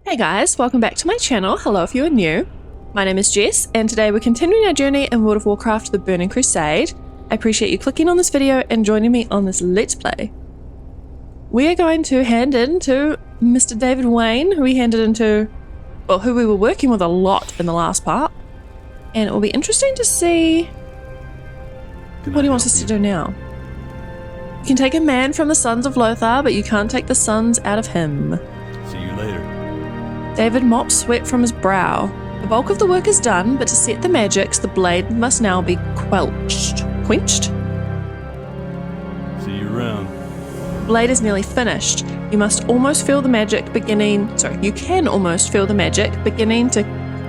Hey guys, welcome back to my channel. Hello if you are new. My name is Jess, and today we're continuing our journey in World of Warcraft: The Burning Crusade. I appreciate you clicking on this video and joining me on this Let's Play. We are going to hand in to Mr. David Wayne, who we handed into, well, who we were working with a lot in the last part. And it will be interesting to see what he wants us to do now. You can take a man from the Sons of Lothar, but you can't take the sons out of him. See you later. David mops sweat from his brow. The bulk of the work is done, but to set the magics, the blade must now be quenched. See you around. The blade is nearly finished. You must almost feel the magic beginning. You can almost feel the magic beginning to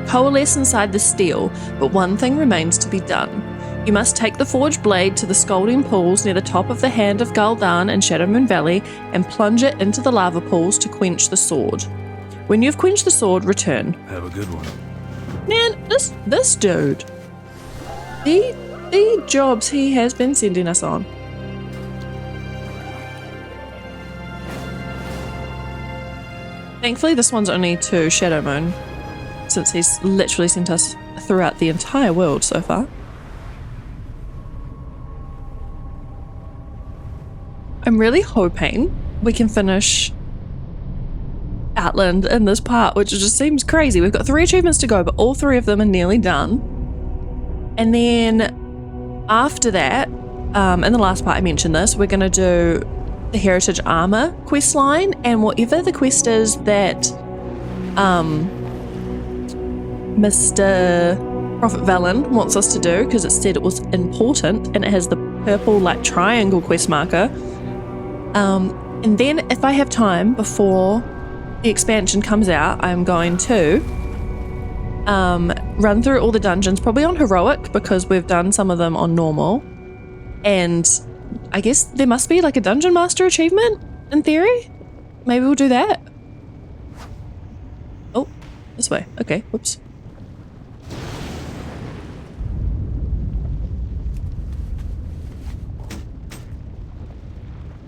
coalesce inside the steel, but one thing remains to be done. You must take the forged blade to the scalding pools near the top of the Hand of Gul'dan in Shadowmoon Valley and plunge it into the lava pools to quench the sword. When you've quenched the sword, return. Have a good one. Man, this dude. The jobs he has been sending us on. Thankfully, this one's only to Shadowmoon, since he's literally sent us throughout the entire world so far. I'm really hoping we can finish Outland in this part, which just seems crazy. We've got 3 achievements to go, but all 3 of them are nearly done. And then after that, in the last part I mentioned this, we're going to do the Heritage Armour questline, and whatever the quest is that Mr. Prophet Valen wants us to do, because it said it was important and it has the purple like triangle quest marker. And then if I have time before the expansion comes out, I'm going to run through all the dungeons, probably on heroic, because we've done some of them on normal. And I guess there must be like a dungeon master achievement in theory. Maybe we'll do that. Oh, this way. Okay, whoops.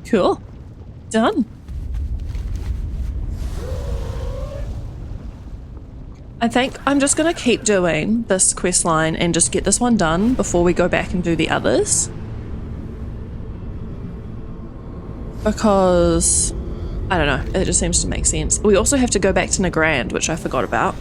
Cool. Done. I think I'm just going to keep doing this quest line and just get this one done before we go back and do the others. Because, I don't know, it just seems to make sense. We also have to go back to Nagrand, which I forgot about.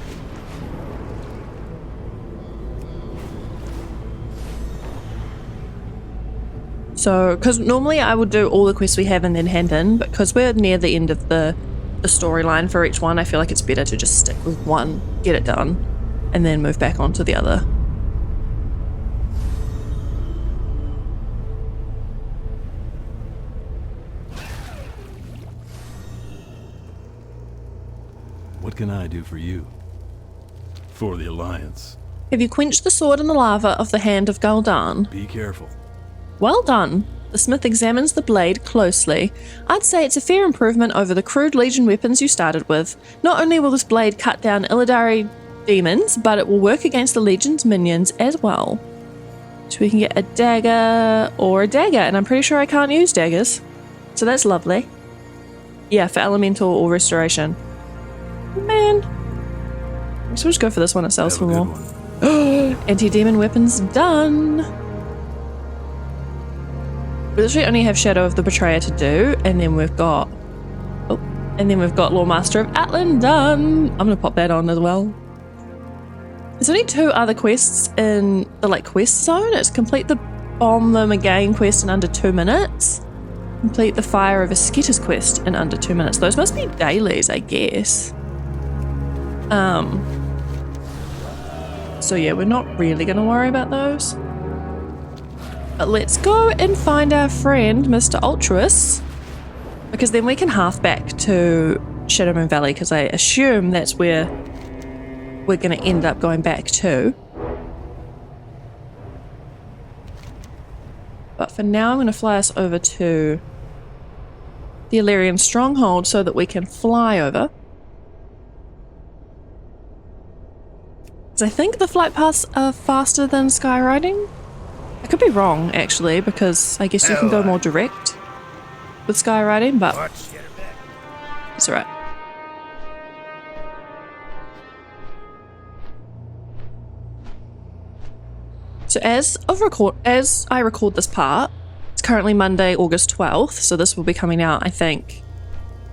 So, because normally I would do all the quests we have and then hand in, but because we're near the end of the storyline for each one, I feel like it's better to just stick with one, get it done, and then move back on to the other. What can I do for you? For the Alliance. Have you quenched the sword in the lava of the Hand of Gul'dan? Be careful. Well done. The smith examines the blade closely. I'd say it's a fair improvement over the crude Legion weapons you started with. Not only will this blade cut down Illidari demons, but it will work against the Legion's minions as well. So we can get a dagger or a dagger, and I'm pretty sure I can't use daggers. So that's lovely. Yeah, for elemental or restoration. Man. So we'll just go for this one, it sells for more. Anti-demon weapons done. We literally only have Shadow of the Betrayer to do, and then we've got loremaster of Outland done. I'm gonna pop that on as well. There's only 2 other quests in the quest zone. It's complete the bomb them again quest in under 2 minutes. Complete the Fire of Ascetus quest in under 2 minutes. Those must be dailies, I guess. So yeah, we're not really gonna worry about those. But let's go and find our friend, Mr. Ultruous, because then we can half back to Shadowmoon Valley, because I assume that's where we're going to end up going back to. But for now, I'm going to fly us over to the Illyrian Stronghold so that we can fly over. Because I think the flight paths are faster than skywriting. I could be wrong, actually, because I guess you can go more direct with skywriting, but it's alright. So as I record this part, it's currently Monday, August 12th, so this will be coming out, I think,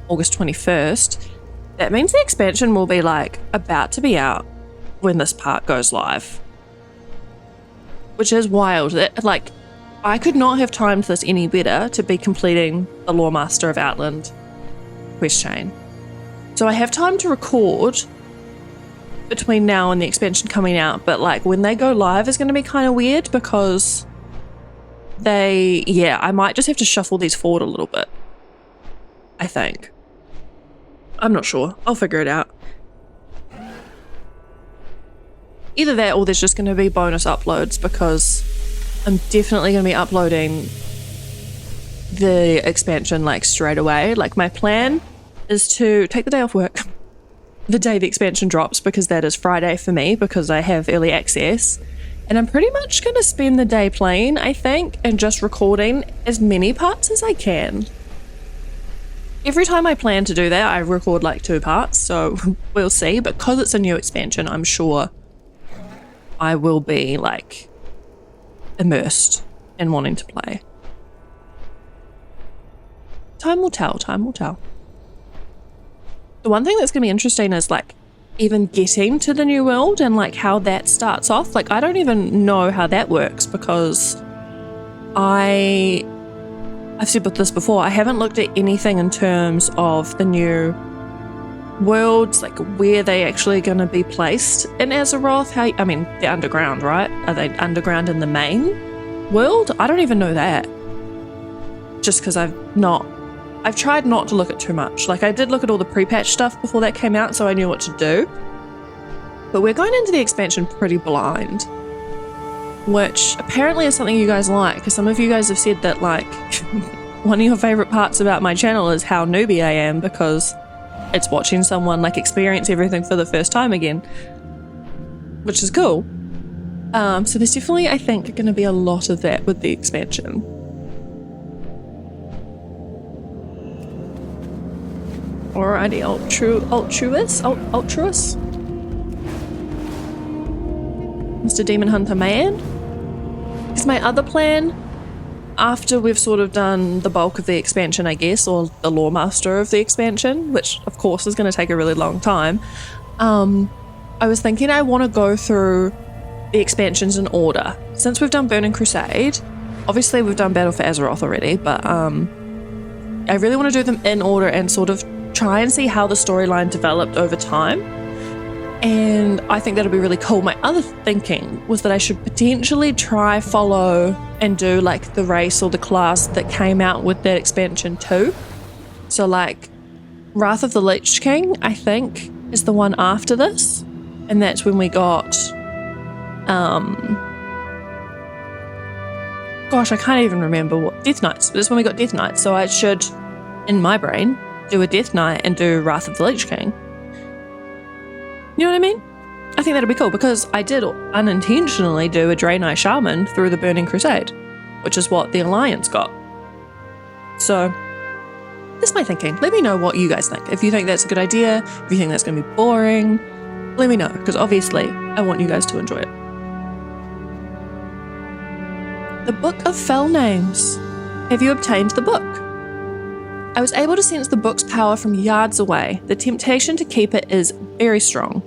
August 21st. That means the expansion will be like about to be out when this part goes live. Which is wild. Like, I could not have timed this any better to be completing the Loremaster of Outland quest chain. So I have time to record between now and the expansion coming out, but like when they go live is going to be kind of weird because I might just have to shuffle these forward a little bit. I think. I'm not sure. I'll figure it out. Either that or there's just going to be bonus uploads because I'm definitely going to be uploading the expansion like straight away. Like my plan is to take the day off work the day the expansion drops because that is Friday for me because I have early access, and I'm pretty much going to spend the day playing, I think, and just recording as many parts as I can. Every time I plan to do that I record like 2 parts, so we'll see. But because it's a new expansion, I'm sure I will be like immersed in wanting to play. Time will tell. The one thing that's going to be interesting is like even getting to the new world and like how that starts off. Like I don't even know how that works because I've said this before, I haven't looked at anything in terms of the new worlds, like where they actually going to be placed in Azeroth. They're underground, right? Are they underground in the main world? I don't even know that. Just because I've tried not to look at too much. Like I did look at all the pre-patch stuff before that came out, so I knew what to do. But we're going into the expansion pretty blind, which apparently is something you guys like, because some of you guys have said that like one of your favorite parts about my channel is how newbie I am because it's watching someone like experience everything for the first time again, which is cool. So there's definitely, I think, going to be a lot of that with the expansion. Alrighty, ultruous. Mr. Demon Hunter Man. Is my other plan, after we've sort of done the bulk of the expansion, I guess, or the loremaster of the expansion, which of course is going to take a really long time, I was thinking I want to go through the expansions in order. Since we've done Burning Crusade, obviously we've done Battle for Azeroth already, but I really want to do them in order and sort of try and see how the storyline developed over time. And I think that'll be really cool. My other thinking was that I should potentially try follow and do like the race or the class that came out with that expansion too. So like Wrath of the Lich King, I think, is the one after this. And that's when we got gosh, I can't even remember what Death Knights. That's when we got Death Knights. So I should, in my brain, do a Death Knight and do Wrath of the Lich King. You know what I mean? I think that'd be cool because I did unintentionally do a draenei shaman through the Burning Crusade, which is what the Alliance got. So that's my thinking. Let me know what you guys think. If you think that's a good idea, if you think that's going to be boring, let me know, because obviously I want you guys to enjoy it. The Book of Fell Names. Have you obtained the book? I was able to sense the book's power from yards away. The temptation to keep it is very strong.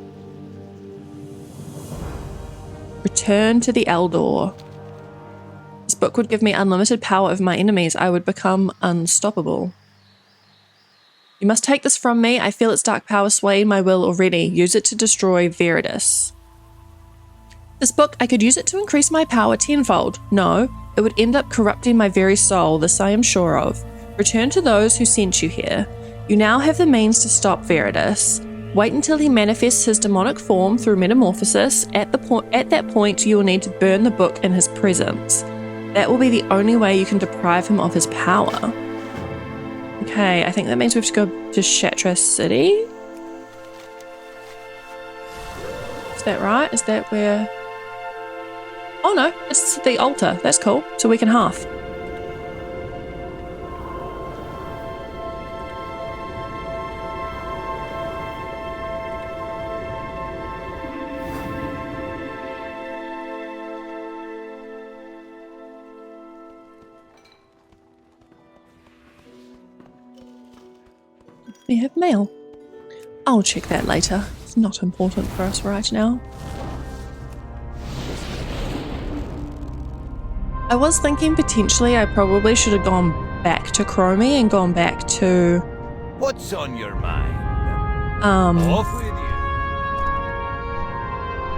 Return to the Eldor. This book would give me unlimited power over my enemies. I would become unstoppable. You must take this from me. I feel its dark power swaying my will already. Use it to destroy Veritas. This book, I could use it to increase my power tenfold. No, it would end up corrupting my very soul. This I am sure of. Return to those who sent you here. You now have the means to stop Veritas. Wait until he manifests his demonic form through metamorphosis. At that point, you will need to burn the book in his presence. That will be the only way you can deprive him of his power. Okay, I think that means we have to go to Shatra City. Is that right? Is that where... Oh no, it's the altar. That's cool. So we can half. We have mail. I'll check that later. It's not important for us right now. I was thinking potentially I probably should have gone back to Chromie and gone back to... What's on your mind? Off with you.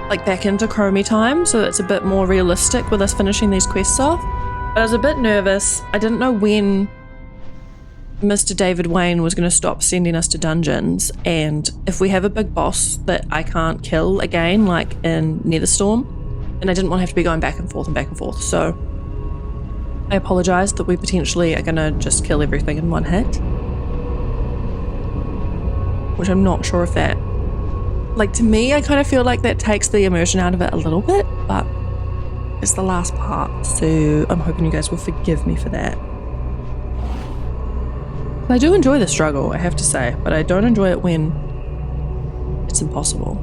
Like back into Chromie time, so it's a bit more realistic with us finishing these quests off. But I was a bit nervous. I didn't know when Mr. David Wayne was going to stop sending us to dungeons, and if we have a big boss that I can't kill again, like in Netherstorm, then I didn't want to have to be going back and forth, so I apologise that we potentially are going to just kill everything in one hit, which I'm not sure if that, like, to me I kind of feel like that takes the immersion out of it a little bit, but it's the last part, so I'm hoping you guys will forgive me for that. I do enjoy the struggle, I have to say, but I don't enjoy it when it's impossible.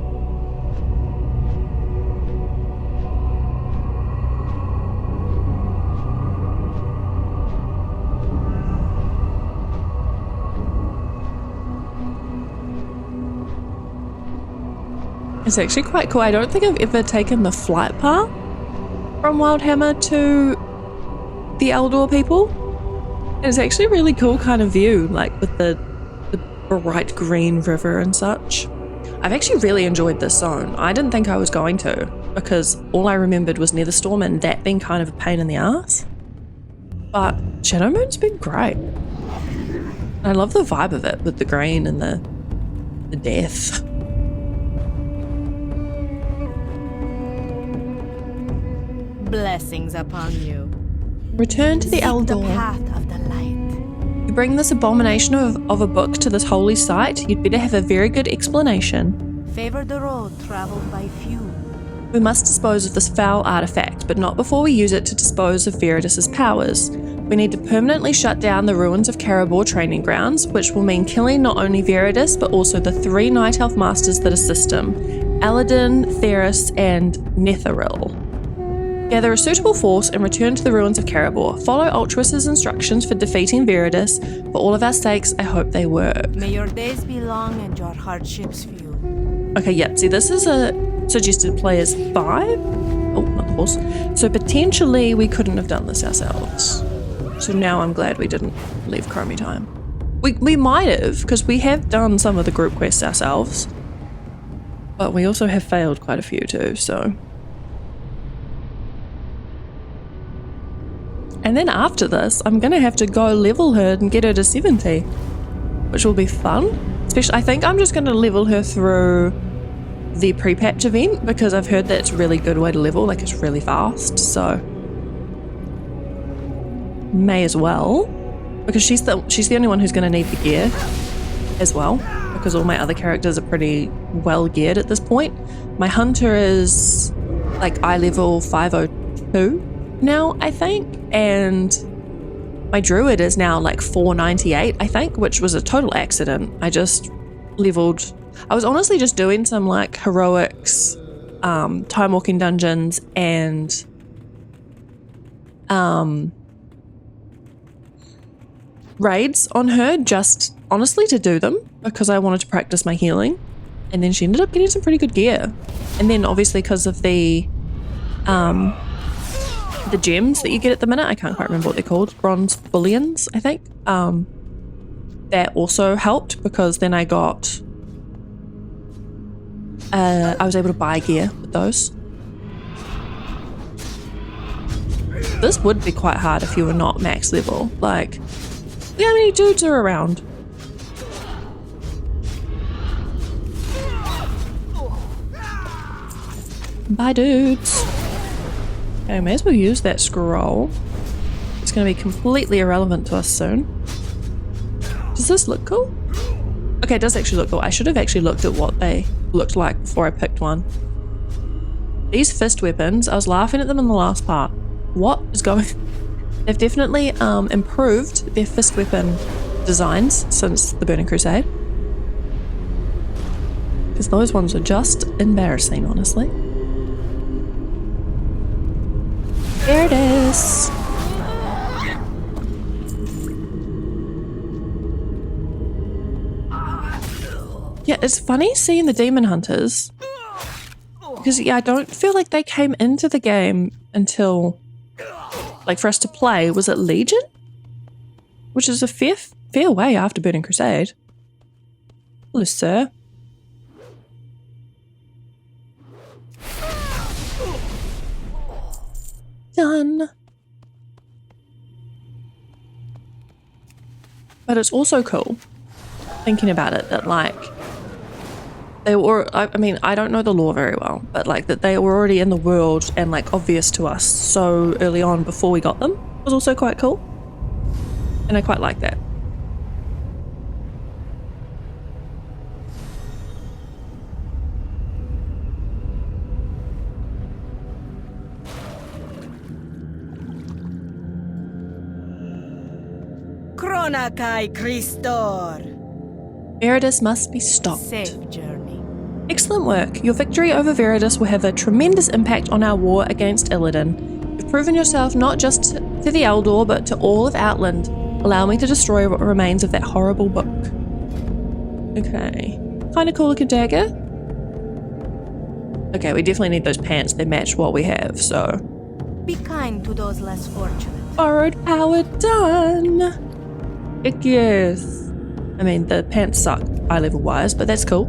It's actually quite cool. I don't think I've ever taken the flight path from Wildhammer to the Eldor people. And it's actually a really cool kind of view, like with the bright green river and such. I've actually really enjoyed this zone. I didn't think I was going to, because all I remembered was Netherstorm and that being kind of a pain in the ass. But Shadowmoon's been great. I love the vibe of it with the green and the death. Blessings upon you. Return to the Eldor. The path of the light. You bring this abomination of a book to this holy site, you'd better have a very good explanation. Favor the road traveled by few. We must dispose of this foul artifact, but not before we use it to dispose of Veridus's powers. We need to permanently shut down the ruins of Karabor training grounds, which will mean killing not only Veridus, but also the 3 Night Elf Masters that assist him, Aladin, Theris, and Netheril. Gather a suitable force and return to the ruins of Karabor. Follow Ultruis's instructions for defeating Veridus. For all of our sakes, I hope they work. May your days be long and your hardships few. Okay, yep. See, this is a suggested players 5. Oh, not the horse. So potentially we couldn't have done this ourselves. So now I'm glad we didn't leave Chromie time. We might have, because we have done some of the group quests ourselves. But we also have failed quite a few too, so... And then after this, I'm going to have to go level her and get her to 70, which will be fun. Especially, I think I'm just going to level her through the pre-patch event, because I've heard that it's a really good way to level, like it's really fast, so may as well, because she's the only one who's going to need the gear as well, because all my other characters are pretty well geared at this point. My hunter is like eye level 502 now, I think, and my druid is now like 498, I think, which was a total accident. I just leveled. I was honestly just doing some like heroics, time walking dungeons, and raids on her, just honestly to do them because I wanted to practice my healing. And then she ended up getting some pretty good gear, and then obviously because of the gems that you get at the minute, I can't quite remember what they're called, bronze bullions, I think, that also helped, because then I got I was able to buy gear with those. This would be quite hard if you were not max level. Like, look how many dudes are around. Bye, dudes. Okay, I may as well use that scroll. It's going to be completely irrelevant to us soon. Does this look cool? Okay, it does actually look cool. I should have actually looked at what they looked like before I picked one. These fist weapons, I was laughing at them in the last part. What is going... They've definitely improved their fist weapon designs since the Burning Crusade. Because those ones are just embarrassing, honestly. There it is. Yeah, it's funny seeing the demon hunters. Because, yeah, I don't feel like they came into the game until, like, for us to play. Was it Legion? Which is a fair way after Burning Crusade. Hello, sir. Done. But it's also cool, thinking about it, that, like, they were, I mean, I don't know the lore very well, but, like, that they were already in the world and, like, obvious to us so early on before we got them was also quite cool. And I quite like that. Kronakai Christor. Viridis must be stopped. Safe journey. Excellent work. Your victory over Viridis will have a tremendous impact on our war against Illidan. You've proven yourself not just to the Eldor, but to all of Outland. Allow me to destroy what remains of that horrible book. Okay. Kinda cool looking dagger. Okay, we definitely need those pants. They match what we have, so. Be kind to those less fortunate. Borrowed power done. Heck yes. I mean, the pants suck eye level wise, but that's cool.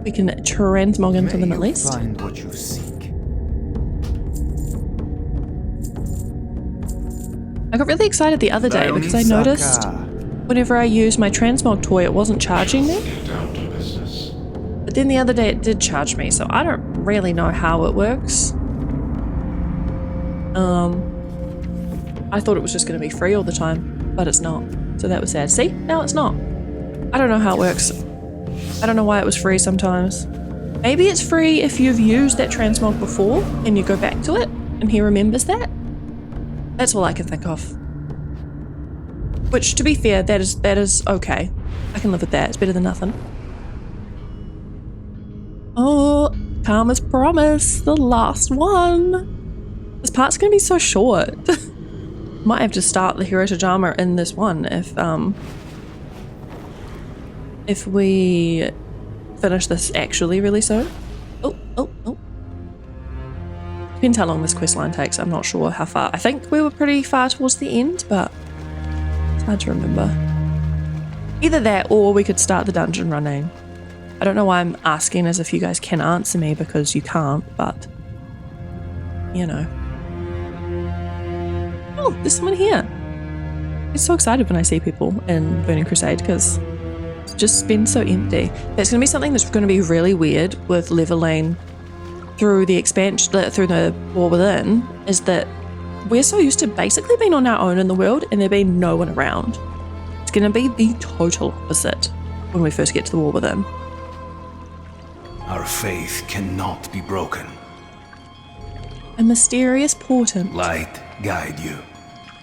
We can transmog into them at least. Find what you seek. I got really excited the other day because I noticed whenever I used my transmog toy, it wasn't charging me. But then the other day it did charge me, so I don't really know how it works. I thought it was just going to be free all the time, but it's not. So that was sad. See? Now it's not. I don't know how it works. I don't know why it was free sometimes. Maybe it's free if you've used that transmog before and you go back to it and he remembers that. That's all I can think of. Which, to be fair, that is okay. I can live with that. It's better than nothing. Oh, Karma's Promise, the last one. This part's going to be so short. Might have to start the Heritage Armour in this one if we finish this actually really soon. Oh. Depends how long this questline takes. I'm not sure how far. I think we were pretty far towards the end, but it's hard to remember. Either that or we could start the dungeon running. I don't know why I'm asking as if you guys can answer me, because you can't, but you know. Oh, there's someone here. I get so excited when I see people in Burning Crusade because it's just been so empty. That's going to be something that's going to be really weird with leveling through the expansion, through the War Within, is that we're so used to basically being on our own in the world and there being no one around. It's going to be the total opposite when we first get to the War Within. Our faith cannot be broken. A mysterious portent. Light guide you.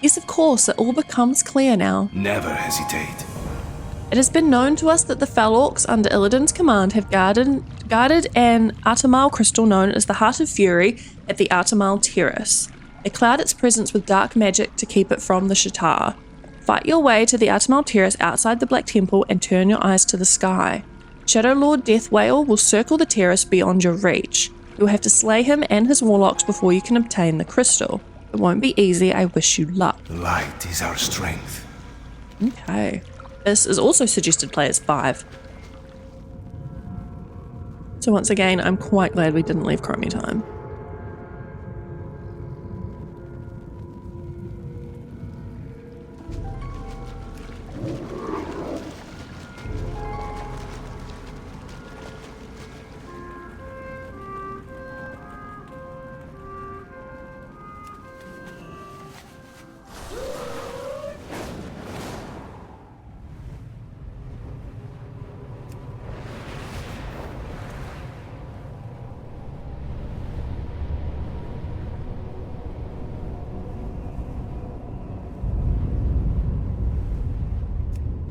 Yes, of course, it all becomes clear now. Never hesitate. It has been known to us that the Fel Orcs under Illidan's command have guarded an Artemal crystal known as the Heart of Fury at the Artemal Terrace. They cloud its presence with dark magic to keep it from the Shatar. Fight your way to the Artemal Terrace outside the Black Temple and turn your eyes to the sky. Shadow Lord Deathwail will circle the terrace beyond your reach. You'll have to slay him and his warlocks before you can obtain the crystal. It won't be easy, I wish you luck. Light is our strength. Okay. This is also suggested play as 5. So once again, I'm quite glad we didn't leave Chromie time.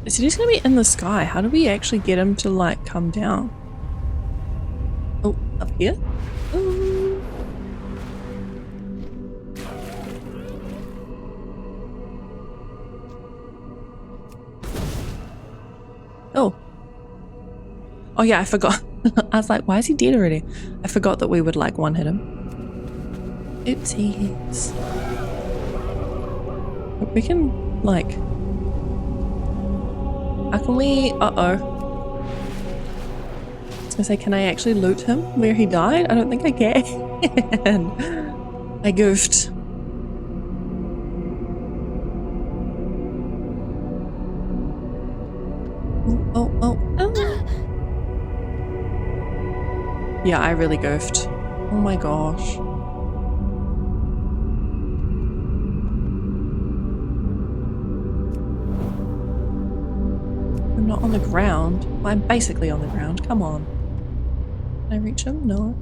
So he's going to be in the sky. How do we actually get him to, like, come down? Oh, up here? Ooh. Oh, Oh yeah, I forgot. I was like, why is he dead already? I forgot that we would like one hit him. Oopsies. We can like... How can we... Uh-oh. I was gonna say, can I actually loot him where he died? I don't think I can. I goofed. Oh. Yeah, I really goofed. Oh my gosh. I'm not on the ground. Well, I'm basically on the ground. Come on. Can I reach him? No.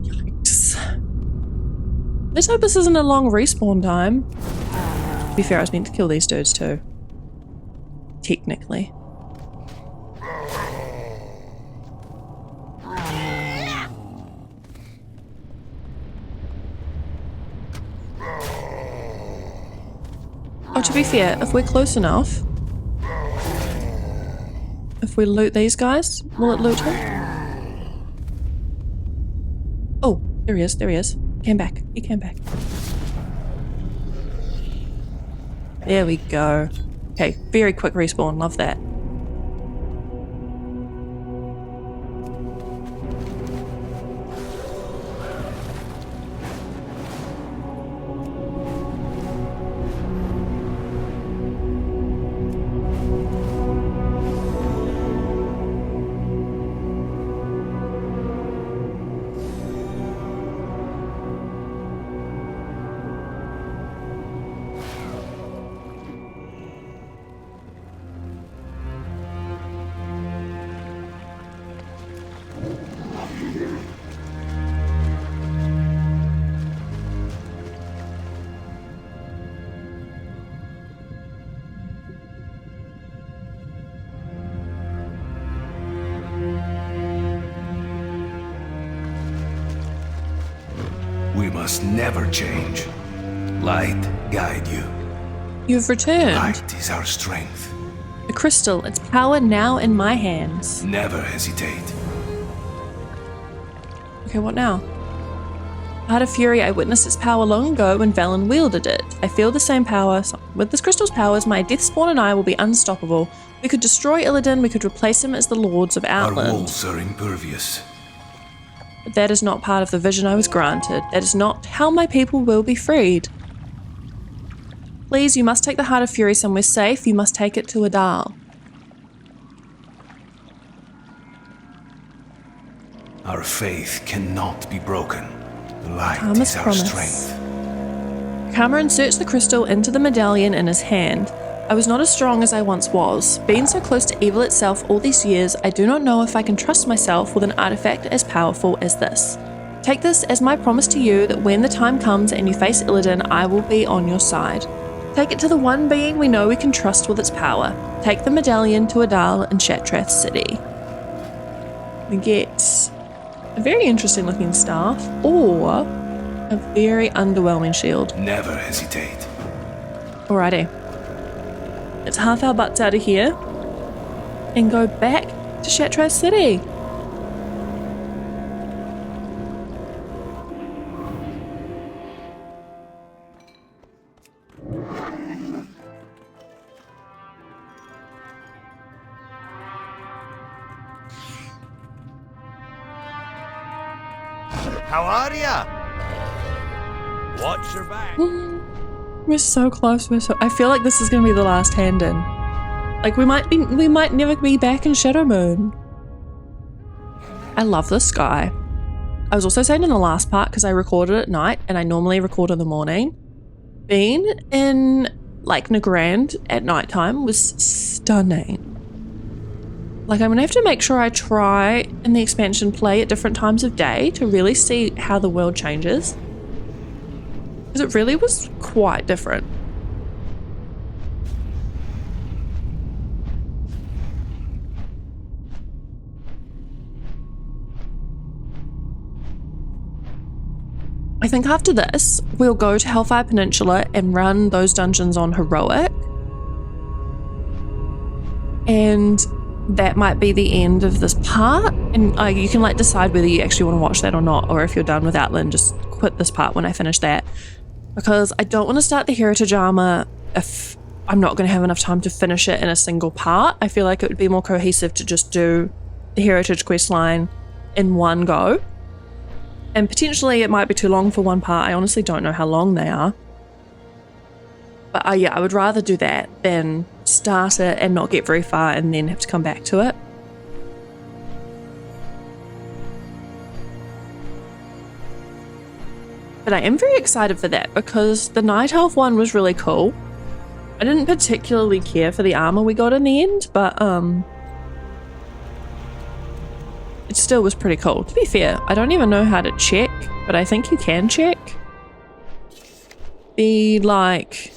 Yikes. Let's hope this isn't a long respawn time. To be fair, I was meant to kill these dudes too. Technically. Oh, to be fair, if we're close enough, if we loot these guys, will it loot him? Oh, there he is, there he is. Came back, he came back. There we go. Okay, very quick respawn, love that. We must never change. Light guide you. You've returned. Light is our strength. The crystal, its power now in my hands. Never hesitate. Okay, what now? Heart of Fury, I witnessed its power long ago when Valen wielded it. I feel the same power. So with this crystal's powers, my Deathspawn and I will be unstoppable. We could destroy Illidan, we could replace him as the lords of Our Outland. walls are impervious. But that is not part of the vision I was granted. That is not how my people will be freed. Please, you must take the Heart of Fury somewhere safe. You must take it to Adal. Our faith cannot be broken. Light Karma's is our promise. strength. Karma inserts the crystal into the medallion in his hand. I was not as strong as I once was. Being so close to evil itself all these years, I do not know if I can trust myself with an artifact as powerful as this. Take this as my promise to you that when the time comes and you face Illidan, I will be on your side. Take it to the one being we know we can trust with its power. Take the medallion to Adal in Shatrath City. We get a very interesting looking staff, or a very underwhelming shield. Never hesitate. Alrighty. Let's half our butts out of here and go back to Shatrath City. How are ya? Watch your back. We're so close. I feel like this is going to be the last hand in. Like we might never be back in Shadowmoon. I love this sky. I was also saying in the last part, because I recorded at night and I normally record in the morning, being in like Nagrand at nighttime was stunning. Like I'm gonna have to make sure I try in the expansion play at different times of day to really see how the world changes. Because it really was quite different. I think after this, we'll go to Hellfire Peninsula and run those dungeons on Heroic. And that might be the end of this part, and you can like decide whether you actually want to watch that or not, or if you're done with Outland, just quit this part when I finish that, because I don't want to start the heritage armor if I'm not going to have enough time to finish it in a single part. I feel like it would be more cohesive to just do the heritage quest line in one go, and potentially it might be too long for one part. I honestly don't know how long they are, but yeah, I would rather do that than start it and not get very far and then have to come back to it. But I am very excited for that because the Night Elf one was really cool. I didn't particularly care for the armor we got in the end, but it still was pretty cool. To be fair, I don't even know how to check, but I think you can check. The like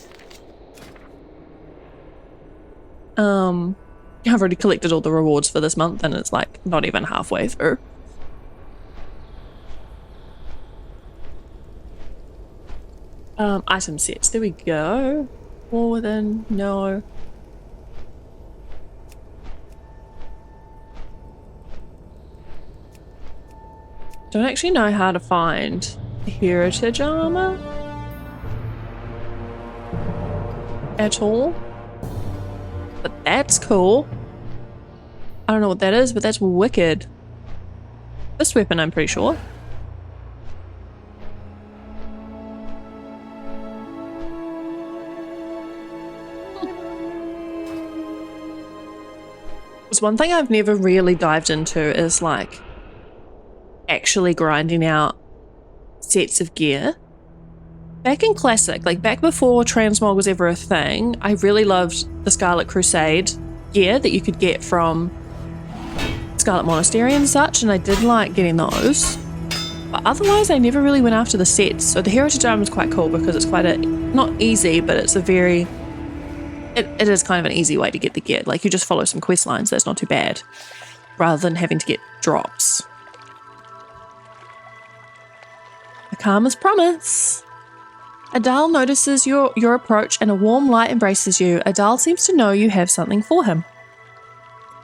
I've already collected all the rewards for this month and it's like not even halfway through. Item sets, there we go. More within, no. Don't actually know how to find heritage armor at all. But that's cool. I don't know what that is, but that's wicked. This weapon, I'm pretty sure. It's one thing I've never really dived into is like actually grinding out sets of gear. Back in Classic, like back before transmog was ever a thing, I really loved the Scarlet Crusade gear that you could get from Scarlet Monastery and such, and I did like getting those. But otherwise, I never really went after the sets. So the Heritage Armor is quite cool because it's quite a, not easy, but it's a very, it is kind of an easy way to get the gear. Like you just follow some quest lines, that's not too bad, rather than having to get drops. A Karma's Promise. Adal notices your approach and a warm light embraces you. Adal seems to know you have something for him.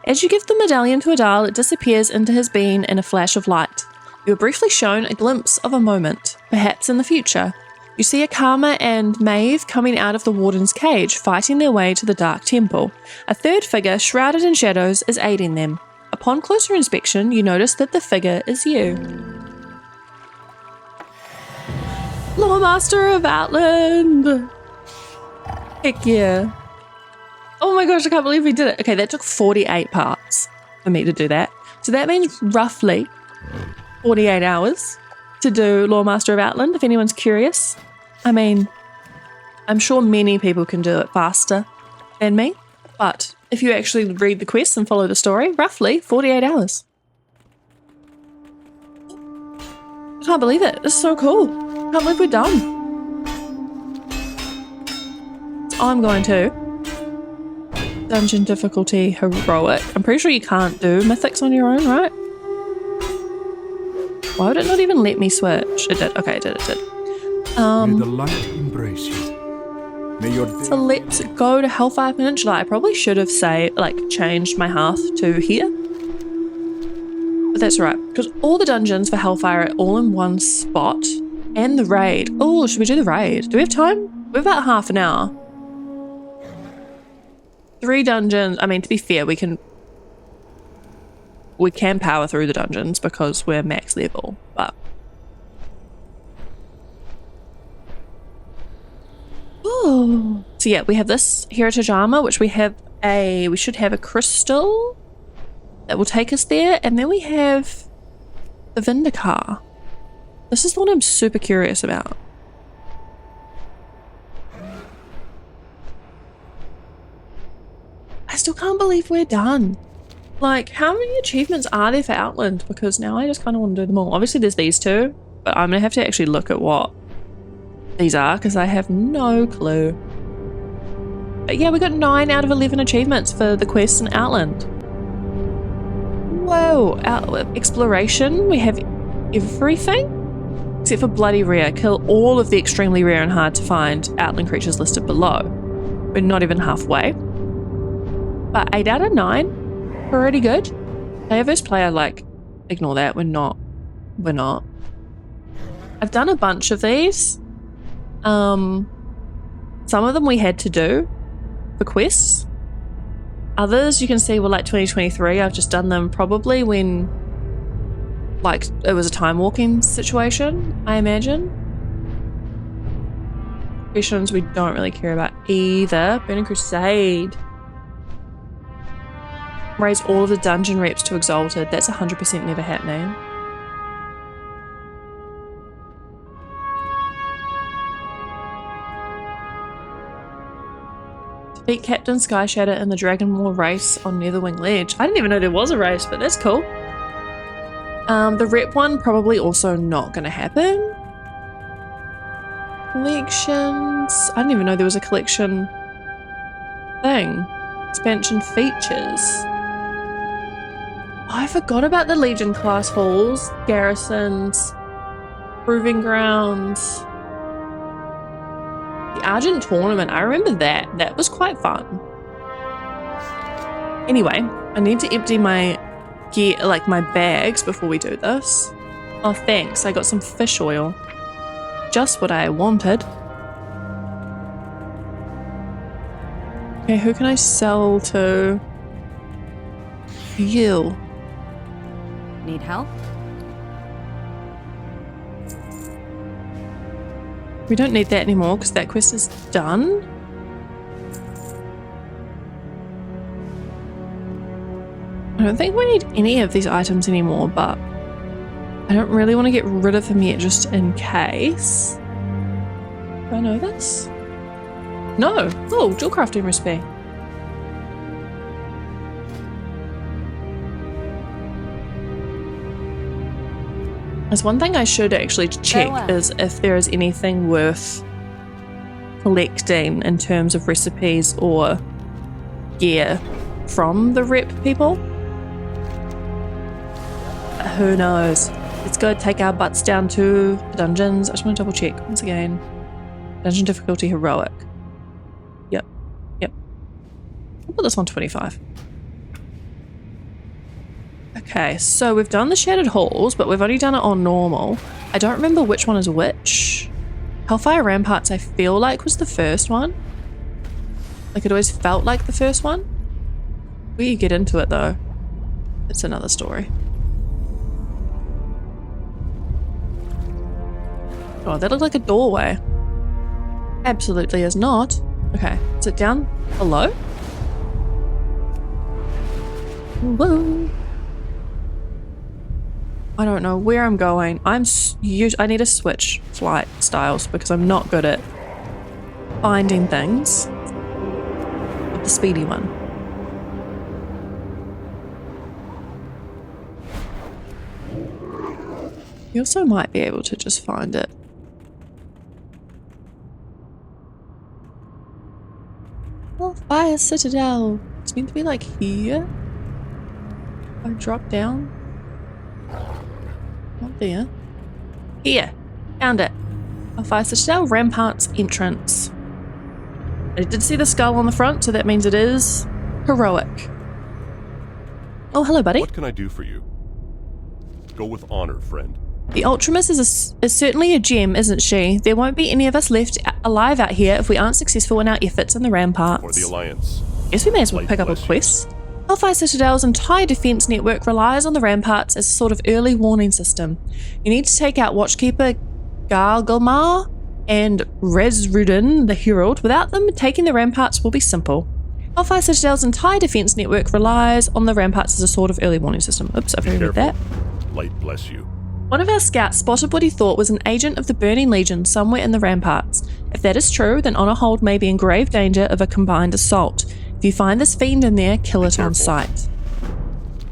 As you give the medallion to Adal, it disappears into his being in a flash of light. You are briefly shown a glimpse of a moment, perhaps in the future. You see a Karma and Maeve coming out of the warden's cage, fighting their way to the Dark Temple. A third figure, shrouded in shadows, is aiding them. Upon closer inspection, you notice that the figure is you. Loremaster of Outland! Heck yeah. Oh my gosh, I can't believe we did it. Okay, that took 48 parts for me to do that. So that means roughly 48 hours to do Loremaster of Outland, if anyone's curious. I mean, I'm sure many people can do it faster than me, but if you actually read the quests and follow the story, roughly 48 hours. I can't believe it. It's so cool. I can't believe we're done. So I'm going to Dungeon difficulty heroic. I'm pretty sure you can't do mythics on your own, right? Why would it not even let me switch? It did. Okay, it did. May the light embrace you. May your so let's go to Hellfire Peninsula. I probably should have changed my hearth to here. But that's right, because all the dungeons for Hellfire are all in one spot. And the raid. Oh, should we do the raid? Do we have time? We're about half an hour. 3 dungeons. I mean, to be fair, we can power through the dungeons because we're max level, but oh. So yeah, we have this heritage armor, which we should have a crystal that will take us there, and then we have the Vindicar. This is the one I'm super curious about. I still can't believe we're done. Like, how many achievements are there for Outland? Because now I just kind of want to do them all. Obviously there's these 2, but I'm going to have to actually look at what these are because I have no clue. But yeah, we got 9 out of 11 achievements for the quests in Outland. Whoa, exploration, we have everything except for bloody rare. Kill all of the extremely rare and hard to find Outland creatures listed below. We're not even halfway. But 8 out of 9. pretty good. Player versus player, like, ignore that. We're not. I've done a bunch of these. Some of them we had to do for quests. Others you can see were like 2023. I've just done them probably when like it was a time walking situation, I imagine. Questions we don't really care about either. Burning Crusade. Raise all of the dungeon reps to Exalted. That's 100% never happening. Defeat Captain Skyshatter in the Dragon War race on Netherwing Ledge. I didn't even know there was a race, but that's cool. The rep one probably also not going to happen. Collections. I didn't even know there was a collection thing. Expansion features. I forgot about the Legion class halls, garrisons, proving grounds. The Argent tournament, I remember that. That was quite fun. Anyway, I need to empty my gear, like my bags before we do this. Oh, thanks. I got some fish oil. Just what I wanted. Okay, who can I sell to? You. Need help? We don't need that anymore because that quest is done. I don't think we need any of these items anymore, but I don't really want to get rid of them yet just in case. Do I know this? No. Oh, dual crafting recipe. There's one thing I should actually check is if there is anything worth collecting in terms of recipes or gear from the rep people. Who knows? Let's go take our butts down to the dungeons. I just want to double check once again. Dungeon difficulty heroic. Yep. I'll put this on 25. Okay, so we've done the Shattered Halls, but we've only done it on normal. I don't remember which one is which. Hellfire Ramparts I feel like was the first one. Like it always felt like the first one. Where you get into it though, it's another story. Oh, that looked like a doorway. Absolutely is not. Okay, is it down below? Whoa. I don't know where I'm going. I need to switch flight styles because I'm not good at finding things with the speedy one. You also might be able to just find it. Oh, Fire Citadel. It's meant to be like here. I drop down. Not there. Here. Found it. A Fire Citadel Ramparts entrance. I did see the skull on the front, so that means it is heroic. Oh, hello, buddy. What can I do for you? Go with honor, friend. The Ultramus is certainly a gem, isn't she? There won't be any of us left alive out here if we aren't successful in our efforts in the ramparts. For the Alliance. Guess we may as well pick up a quest. Hellfire Citadel's entire defense network relies on the ramparts as a sort of early warning system. You need to take out Watchkeeper Gargalmar and Resrudin the Herald. Without them, taking the ramparts will be simple. Hellfire Citadel's entire defense network relies on the ramparts as a sort of early warning system. Oops, I've already read that. Light bless you. One of our scouts spotted what he thought was an agent of the Burning Legion somewhere in the ramparts. If that is true, then Honor Hold may be in grave danger of a combined assault. If you find this fiend in there, kill it on sight.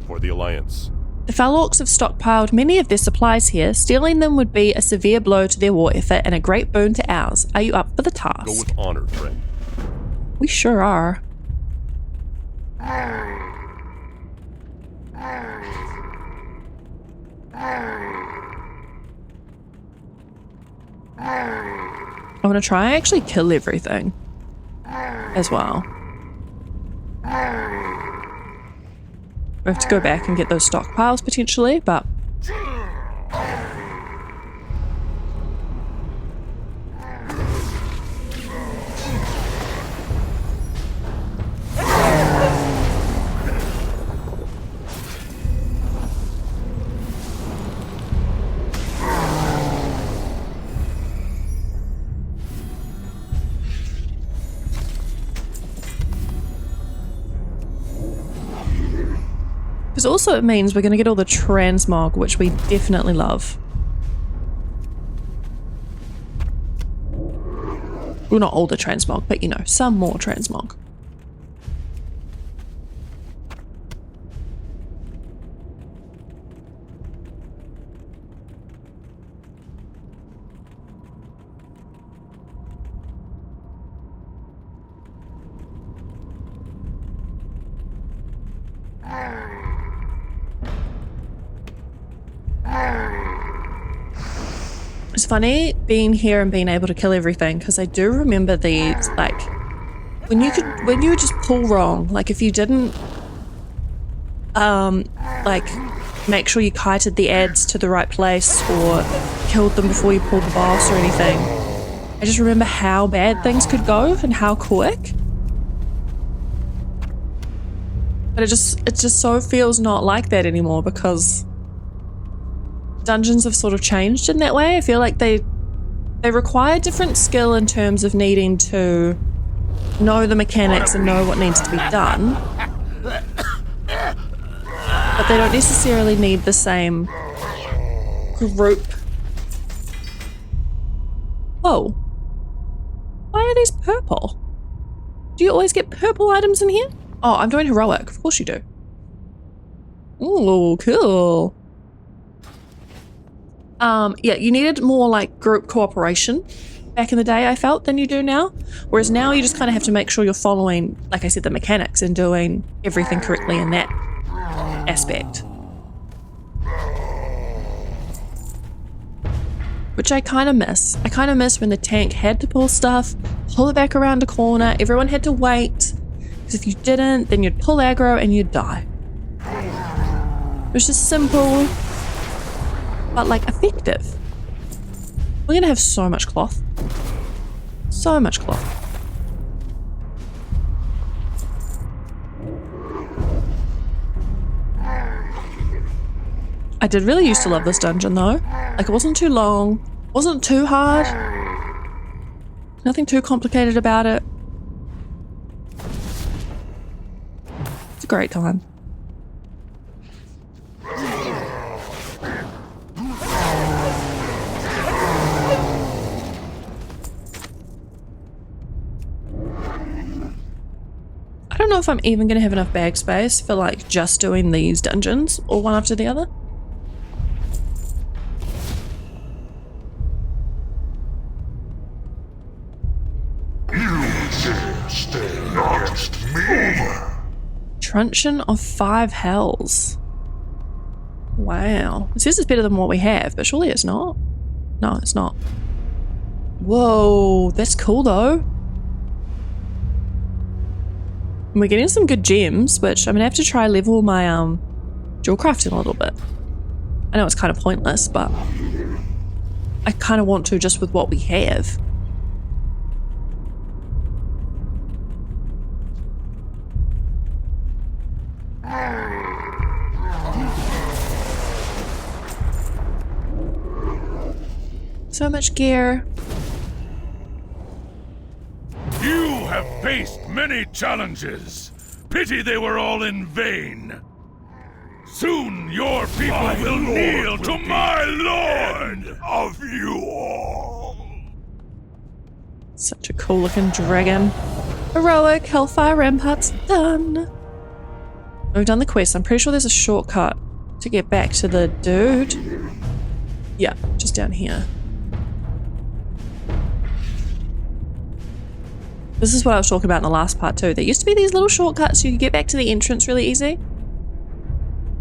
For the Alliance. The Falorks have stockpiled many of their supplies here. Stealing them would be a severe blow to their war effort and a great boon to ours. Are you up for the task? Go with honor, friend. We sure are. I want to try and actually kill everything as well. We have to go back and get those stockpiles potentially, but... Because also it means we're going to get all the transmog, which we definitely love. Well, not all the transmog, but you know, some more transmog. It's funny being here and being able to kill everything, because I do remember these, like, when you would just pull wrong, like if you didn't like make sure you kited the ads to the right place or killed them before you pulled the boss or anything. I just remember how bad things could go and how quick. But it just so feels not like that anymore, because dungeons have sort of changed in that way. I feel like they require different skill in terms of needing to know the mechanics and know what needs to be done, but they don't necessarily need the same group. Whoa, why are these purple? Do you always get purple items in here? Oh, I'm doing heroic, of course you do. Ooh, cool. Yeah, you needed more like group cooperation back in the day, I felt, than you do now. Whereas now you just kind of have to make sure you're following, like I said, the mechanics and doing everything correctly in that aspect. Which I kind of miss. I kind of miss when the tank had to pull stuff, pull it back around a corner, everyone had to wait. Because if you didn't, then you'd pull aggro and you'd die. It was just simple, but like effective. We're gonna have so much cloth. So much cloth. I did really used to love this dungeon though. Like it wasn't too long, wasn't too hard. Nothing too complicated about it. It's a great time. I don't know if I'm even going to have enough bag space for like just doing these dungeons or one after the other. Truncheon of 5 hells. Wow. It says it's better than what we have, but surely it's not. No, it's not. Whoa, that's cool though. And we're getting some good gems, which I'm gonna have to try level my jewel crafting a little bit. I know it's kind of pointless, but I kind of want to just with what we have. So much gear. You have faced many challenges. Pity they were all in vain. Soon your people will kneel to my lord of you all. Such a cool looking dragon. Heroic Hellfire Ramparts done. We've done the quest. I'm pretty sure there's a shortcut to get back to the dude. Yeah, just down here. This is what I was talking about in the last part too. There used to be these little shortcuts so you could get back to the entrance really easy.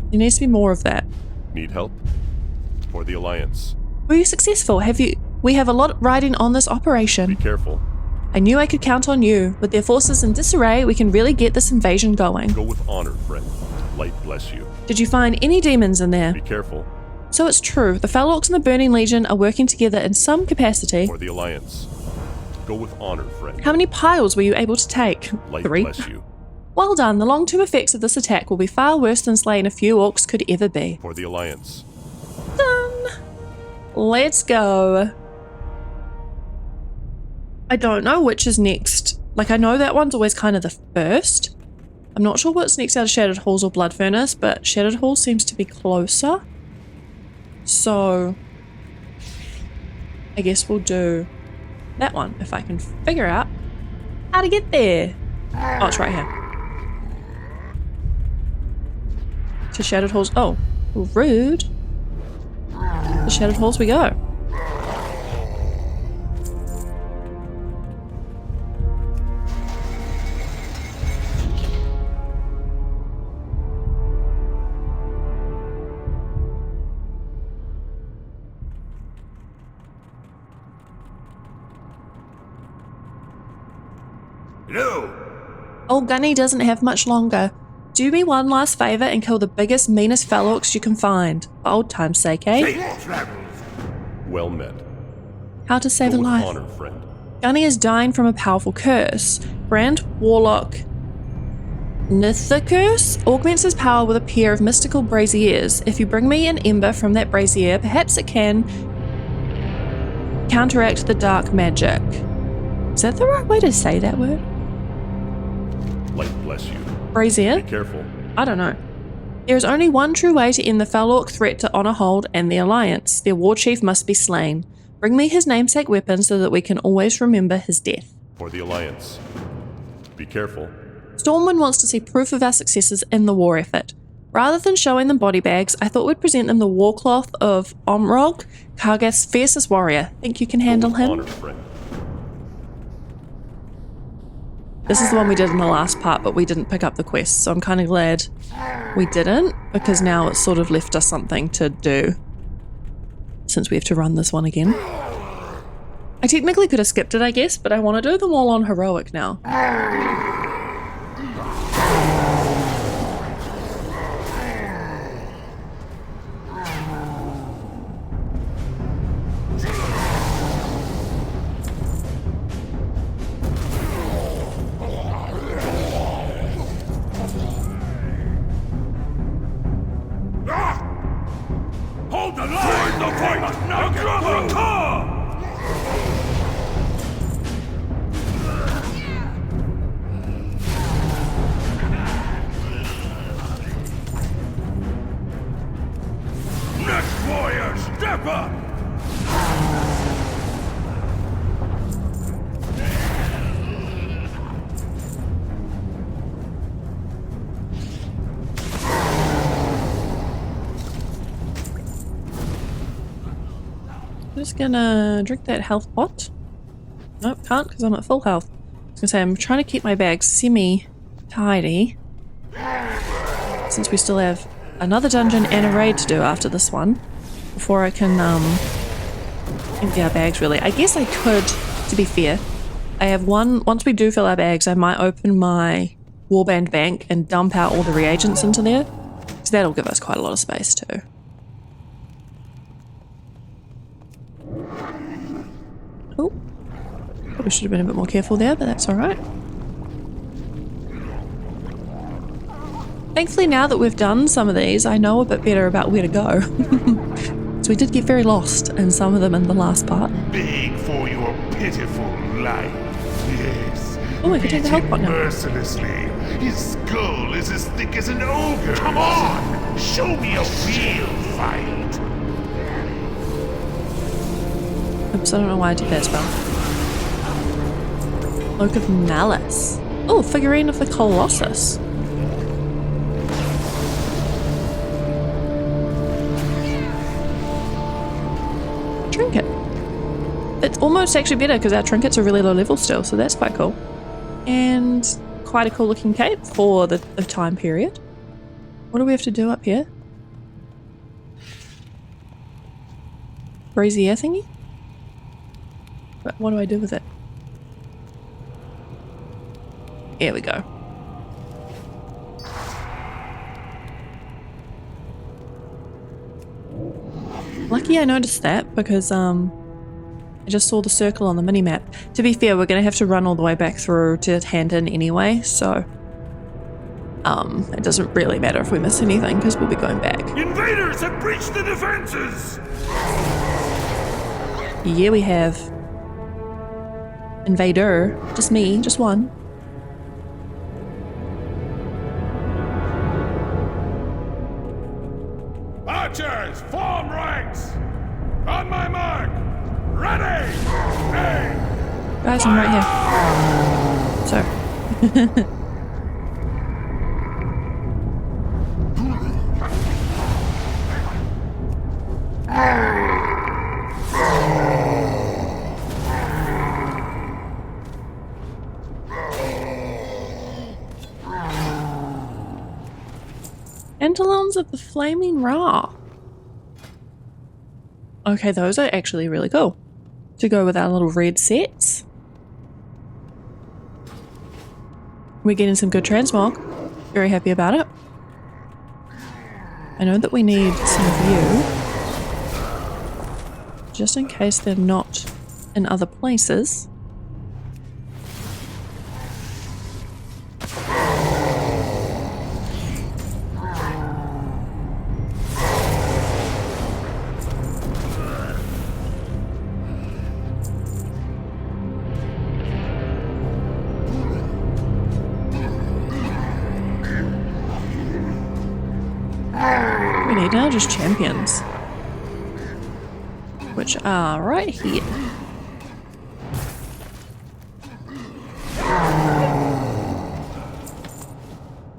There needs to be more of that. Need help? For the Alliance. Were you successful? We have a lot riding on this Be operation. careful. I knew I could count on you. With their forces in disarray, we can really get this invasion going. Go with honor, friend. Light bless you. Did you find any demons in there? Be careful. So it's true, the Fel Orcs and the Burning Legion are working together in some capacity. For the Alliance. Go with honor, friend. How many piles were you able to take? Light 3? bless you. Well done, the long-term effects of this attack will be far worse than slaying a few orcs could ever be. For the Alliance. Done! Let's go. I don't know which is next. Like, I know that one's always kind of the first. I'm not sure what's next out of Shattered Halls or Blood Furnace, but Shattered Halls seems to be closer. So, I guess we'll do that one, if I can figure out how to get there. Oh, it's right here. To Shattered Halls. Oh, rude. To Shattered Halls we go. Hello. Old Gunny doesn't have much longer. Do me one last favour and kill the biggest, meanest Fel Orcs you can find. For old time's sake, eh? Safe travels. Well met. How to save Go a with life. honor, friend. Gunny is dying from a powerful curse. Brand Warlock Nitha Curse augments his power with a pair of mystical braziers. If you bring me an ember from that brazier, perhaps it can counteract the dark magic. Is that the right way to say that word? Light bless you. Brazier? Be careful. I don't know. There is only one true way to end the Fel Orc threat to Honorhold and the Alliance. Their war chief must be slain. Bring me his namesake weapon so that we can always remember his death. For the Alliance. Be careful. Stormwind wants to see proof of our successes in the war effort. Rather than showing them body bags, I thought we'd present them the war cloth of Omrog, Kargath's fiercest warrior. Think you can handle Go with him? honor, friend. This is the one we did in the last part, but we didn't pick up the quest, so I'm kind of glad we didn't, because now it's sort of left us something to do, since we have to run this one again. I technically could have skipped it, I guess, but I want to do them all on heroic now. Hold the line! The fight! Now get the car! Next warrior, step up! Just gonna drink that health pot. Nope, can't because I'm at full health. I was gonna say, I'm trying to keep my bag semi-tidy, since we still have another dungeon and a raid to do after this one, before I can empty our bags really. I guess I could, to be fair, I have one, once we do fill our bags, I might open my warband bank and dump out all the reagents into there, because that'll give us quite a lot of space too. Oh, probably should have been a bit more careful there, but that's alright. Thankfully, now that we've done some of these, I know a bit better about where to go. So we did get very lost in some of them in the last part. Beg for your pitiful life. Yes. Oh, I can take the health pot now. Mercilessly. His skull is as thick as an ogre. Come on! Show me a real fight. Oops, I don't know why I did that spell. Cloak of Malice. Oh, figurine of the Colossus. Trinket. It's almost actually better because our trinkets are really low level still, so that's quite cool. And quite a cool looking cape for the time period. What do we have to do up here? Brazier thingy? What do I do with it? Here we go. Lucky I noticed that because I just saw the circle on the minimap. To be fair, we're going to have to run all the way back through to hand in anyway, so it doesn't really matter if we miss anything because we'll be going back. Invaders have breached the defenses! Yeah, we have. Invader. Just me, just one. Archers, form ranks! On my mark! Ready! Aim! Guys, I'm right here. So. Antelons of the Flaming Ra. Okay, those are actually really cool. To go with our little red sets. We're getting some good transmog. Very happy about it. I know that we need some view. Just in case they're not in other places. We need now just champions, which are right here.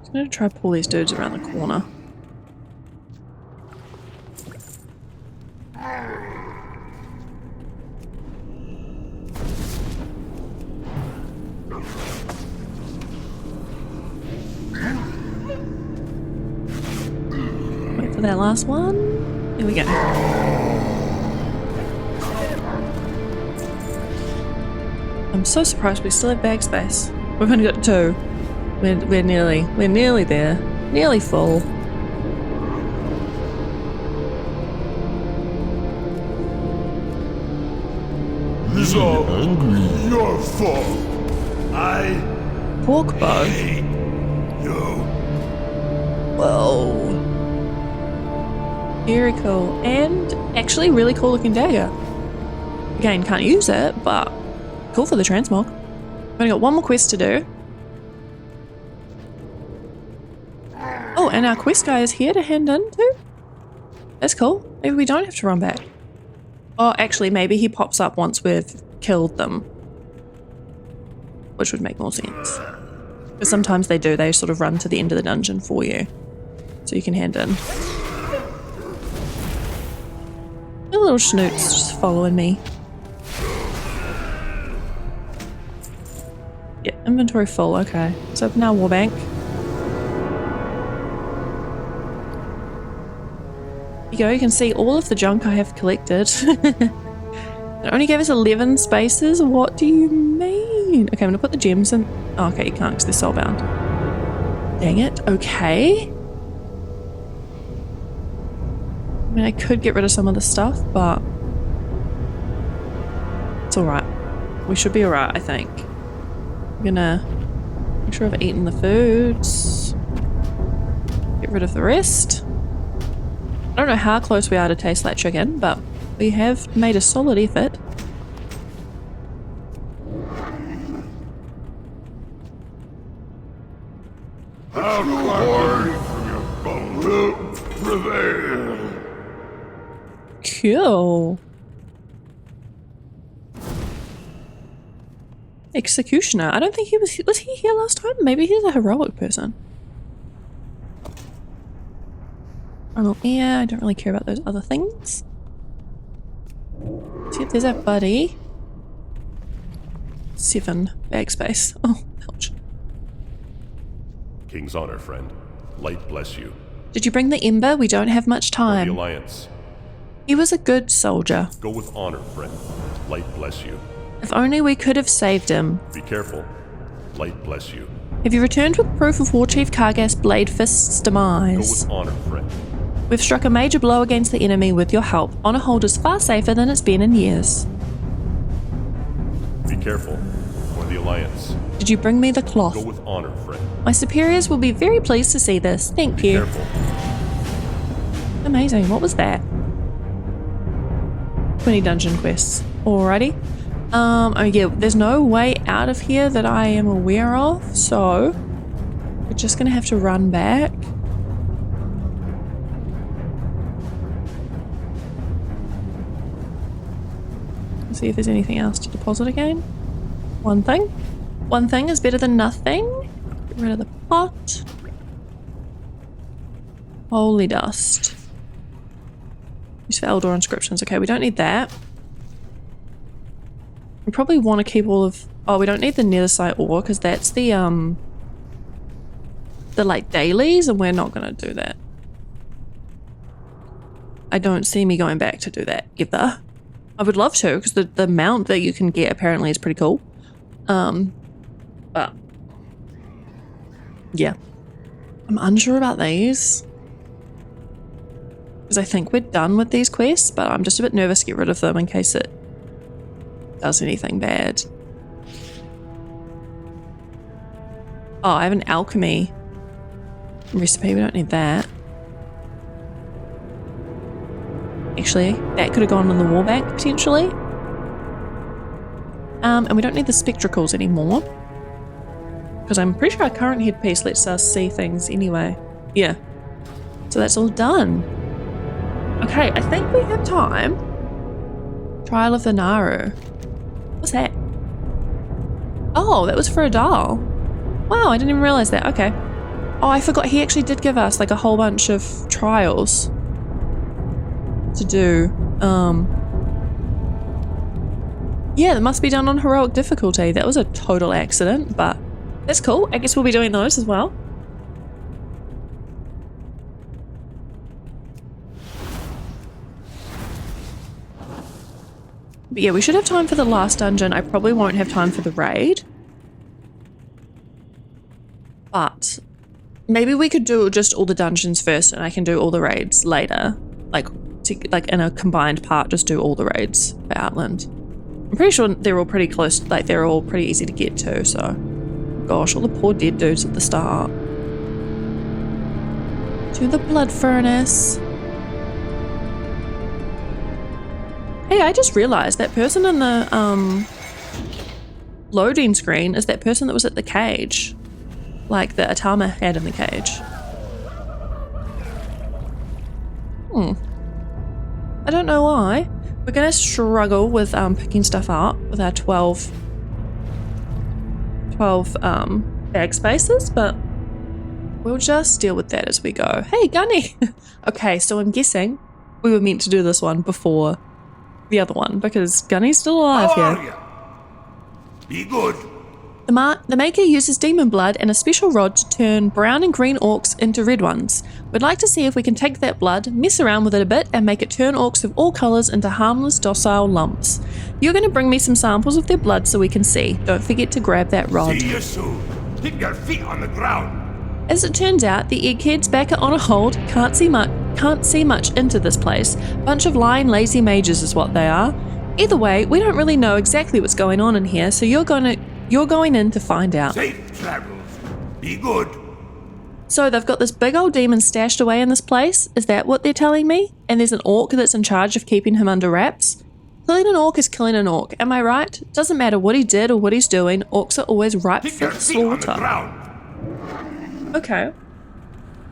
I'm gonna try to pull these dudes around the corner. Wait for that last one. Here we go. I'm so surprised we still have bag space. We've only got 2. We're nearly there. Nearly full. It's all your fault. I Pork bow. hate you. Whoa. Very cool. And actually really cool looking dagger. Again, can't use it, but cool for the transmog. We've only got one more quest to do. Oh, and our quest guy is here to hand in too? That's cool. Maybe we don't have to run back. Oh, actually, maybe he pops up once we've killed them. Which would make more sense. Because sometimes they do, they sort of run to the end of the dungeon for you. So you can hand in. The little schnoot's just following me. Yeah, inventory full, okay. So open our warbank. There you go, you can see all of the junk I have collected. It only gave us 11 spaces. What do you mean? Okay, I'm gonna put the gems in. Oh, okay, you can't because they're soulbound. Dang it. Okay. I mean, I could get rid of some of the stuff, but it's alright. We should be alright, I think. I'm gonna make sure I've eaten the foods. Get rid of the rest. I don't know how close we are to taste that chicken, but we have made a solid effort. Outward will prevail. Cool. Executioner. I don't think he was he here last time? Maybe he's a heroic person. Oh yeah, I don't really care about those other things. See if there's our buddy. 7 bag space. Oh, ouch. King's honor, friend. Light bless you. Did you bring the ember? We don't have much For the time. Alliance. He was a good soldier. Go with honor, friend. Light bless you. If only we could have saved him. Be careful. Light bless you. Have you returned with proof of Warchief Kargas Blade Fist's Go demise? with honor, friend. We've struck a major blow against the enemy with your help. Honor Hold is far safer than it's been in years. Be careful. For the Alliance. Did you bring me the cloth? Go with honor, friend. My superiors will be very pleased to see this. Thank Be you. careful. Amazing. What was that? 20 dungeon quests. Alrighty. Oh yeah, there's no way out of here that I am aware of, so we're just gonna have to run back. See if there's anything else to deposit again. One thing. One thing is better than nothing. Get rid of the pot. Holy dust. Use for Eldor inscriptions. Okay, we don't need that. We probably want to keep all of... Oh, we don't need the nethersite ore because that's the like dailies, and we're not going to do that. I don't see me going back to do that either. I would love to because the mount that you can get apparently is pretty cool. But yeah, I'm unsure about these because I think we're done with these quests, but I'm just a bit nervous to get rid of them in case it does anything bad. Oh, I have an alchemy recipe. We don't need that. Actually, that could have gone in the war bank potentially. And we don't need the spectracles anymore because I'm pretty sure our current headpiece lets us see things anyway. Yeah. So that's all done. Okay, I think we have time. Trial of the Naru. What's that? Oh, that was for a doll. Wow, I didn't even realize that. Okay. Oh, I forgot he actually did give us like a whole bunch of trials to do. Yeah, that must be done on heroic difficulty. That was a total accident, but that's cool. I guess we'll be doing those as well. But yeah, we should have time for the last dungeon. I probably won't have time for the raid. But maybe we could do just all the dungeons first and I can do all the raids later. Like in a combined part, just do all the raids for Outland. I'm pretty sure they're all pretty close, like they're all pretty easy to get to, so. Gosh, all the poor dead dudes at the start. To the blood furnace. Hey, I just realized that person in the loading screen is that person that was at the cage. Like the Atama had in the cage. I don't know why. We're gonna struggle with picking stuff up with our 12 bag spaces, but we'll just deal with that as we go. Hey, Gunny! Okay, so I'm guessing we were meant to do this one before the other one because Gunny's still alive How here. are ya? Be good. The Maker uses demon blood and a special rod to turn brown and green orcs into red ones. We'd like to see if we can take that blood, mess around with it a bit, and make it turn orcs of all colours into harmless, docile lumps. You're going to bring me some samples of their blood so we can see. Don't forget to grab that rod. See you soon. Keep your feet on the ground. As it turns out, the eggheads back at On a Hold can't see much into this place. Bunch of lying lazy mages is what they are. Either way, we don't really know exactly what's going on in here, so you're going in to find out. Safe travels. Be good. So they've got this big old demon stashed away in this place. Is that what they're telling me? And there's an orc that's in charge of keeping him under wraps? Killing an orc is killing an orc, am I right? Doesn't matter what he did or what he's doing, orcs are always ripe Keep for your feet on the slaughter. ground. Okay.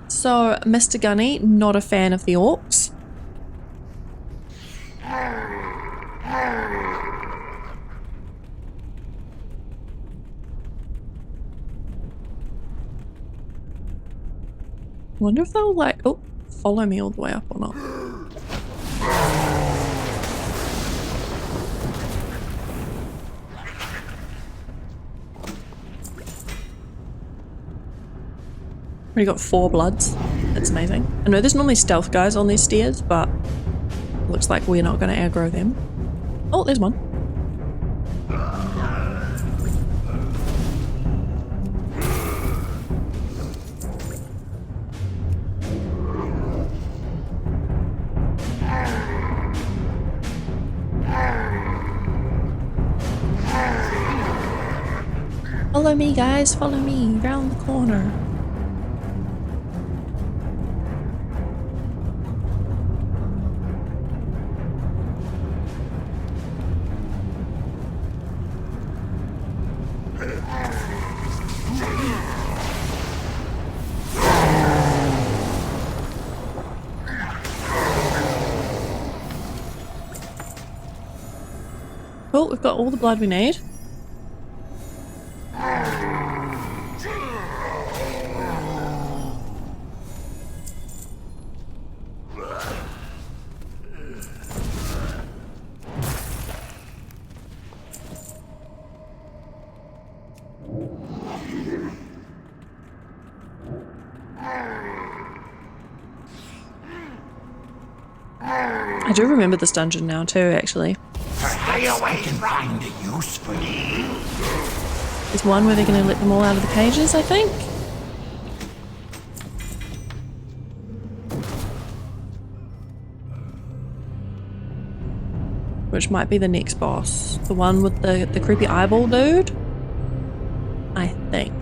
So, Mr. Gunny, not a fan of the orcs. Wonder if they'll like, follow me all the way up or not. Already got 4 bloods. That's amazing. I know there's normally stealth guys on these stairs, but looks like we're not going to aggro them. Oh, there's one. Follow me, guys. Follow me round the corner. Cool, we've got all the blood we need. I do remember this dungeon now too, actually. Perhaps I can find a use for you. There's one where they're going to let them all out of the cages, I think. Which might be the next boss. The one with the creepy eyeball dude? I think.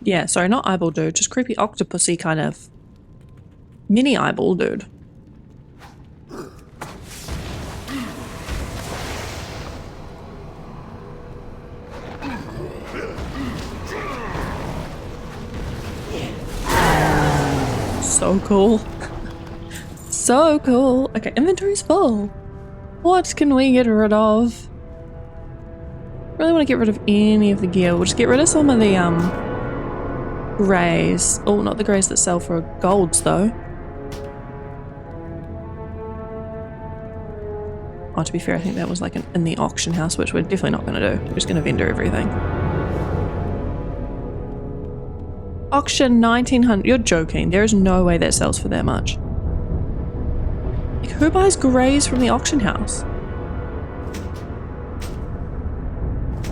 Yeah, sorry, not eyeball dude, just creepy octopusy kind of mini eyeball dude. So cool. So cool. Okay, inventory's full. What can we get rid of? Really want to get rid of any of the gear. We'll just get rid of some of the greys. Oh, not the greys that sell for golds though. Oh, to be fair, I think that was like in the auction house, which we're definitely not going to do. We're just going to vendor everything. Auction 1900. You're joking. There is no way that sells for that much. Like, who buys greys from the auction house?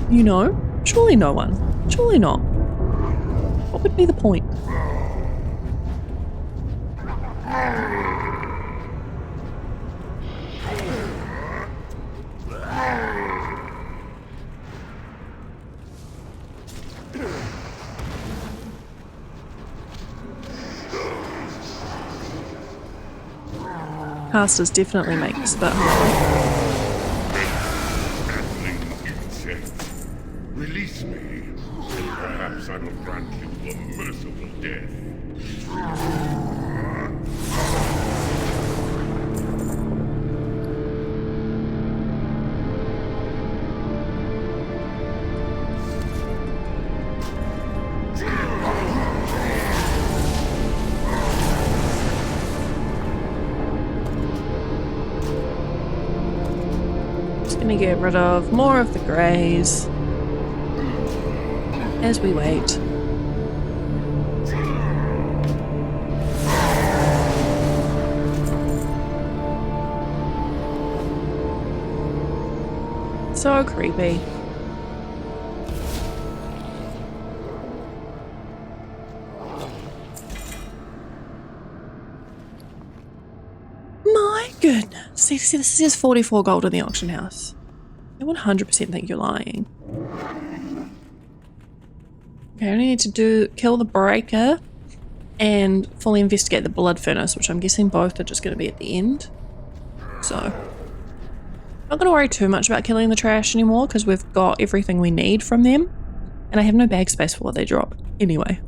You know? Surely no one. Surely not. What would be the point? Casters definitely make this a bit hard. Release me, and perhaps I will grant you a merciful death. Gonna get rid of more of the greys as we wait. So creepy. My goodness. See, this says 44 gold in the auction house. I 100% think you're lying. Okay, I only need to kill the breaker and fully investigate the blood furnace, which I'm guessing both are just going to be at the end. So, not going to worry too much about killing the trash anymore because we've got everything we need from them. And I have no bag space for what they drop anyway.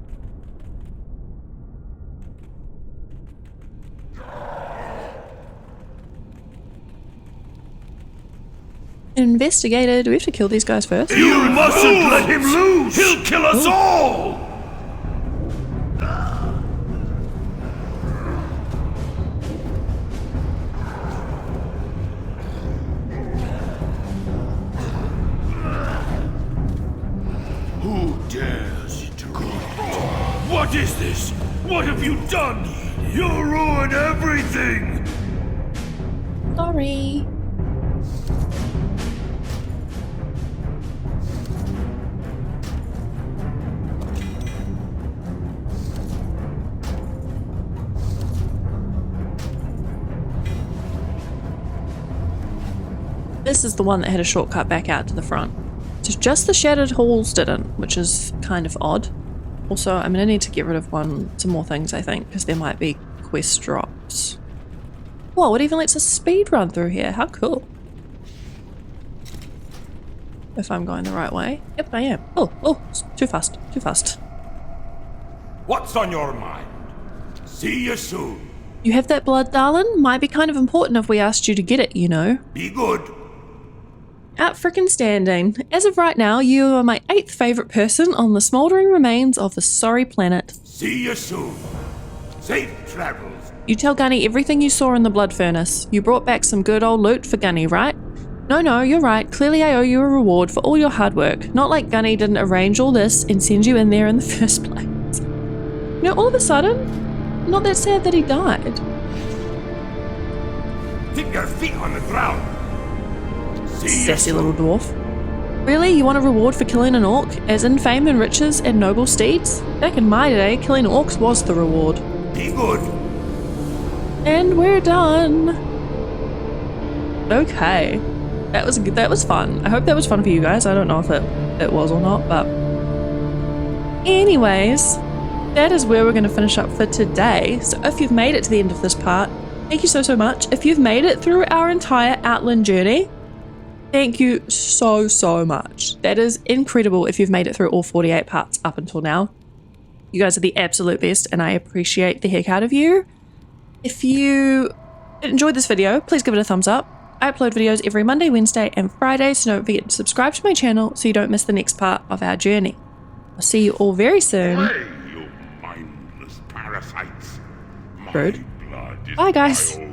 Investigator. Do we have to kill these guys first? You mustn't let him loose! He'll kill us all! Who dares to go? What is this? What have you done? You'll ruin everything! Sorry. this is the one that had a shortcut back out to the front. So just the shattered halls didn't, which is kind of odd. Also, I'm gonna need to get rid of some more things, I think, because there might be quest drops. Whoa, it even lets us speed run through here. How cool. If I'm going the right way. Yep, I am. Oh, too fast, too fast. What's on your mind? See you soon. You have that blood, darling? Might be kind of important if we asked you to get it, you know. Be good. Out frickin' standing. As of right now, you are my 8th favourite person on the smouldering remains of the sorry planet. See you soon. Safe travels. You tell Gunny everything you saw in the blood furnace. You brought back some good old loot for Gunny, right? No, you're right. Clearly I owe you a reward for all your hard work. Not like Gunny didn't arrange all this and send you in there in the first place. You know, all of a sudden, not that sad that he died. Keep your feet on the ground. Sassy little dwarf. Really? You want a reward for killing an orc? As in fame and riches and noble steeds? Back in my day, killing orcs was the reward. Be good. And we're done. Okay. That was fun. I hope that was fun for you guys. I don't know if it was or not, but... Anyways, that is where we're going to finish up for today. So if you've made it to the end of this part, thank you so much. If you've made it through our entire Outland journey, thank you so much. That is incredible if you've made it through all 48 parts up until now. You guys are the absolute best and I appreciate the heck out of you. If you enjoyed this video, please give it a thumbs up. I upload videos every Monday, Wednesday and Friday, so don't forget to subscribe to my channel so you don't miss the next part of our journey. I'll see you all very soon. Hey, you mindless parasites. My Rude. blood is Bye guys. my own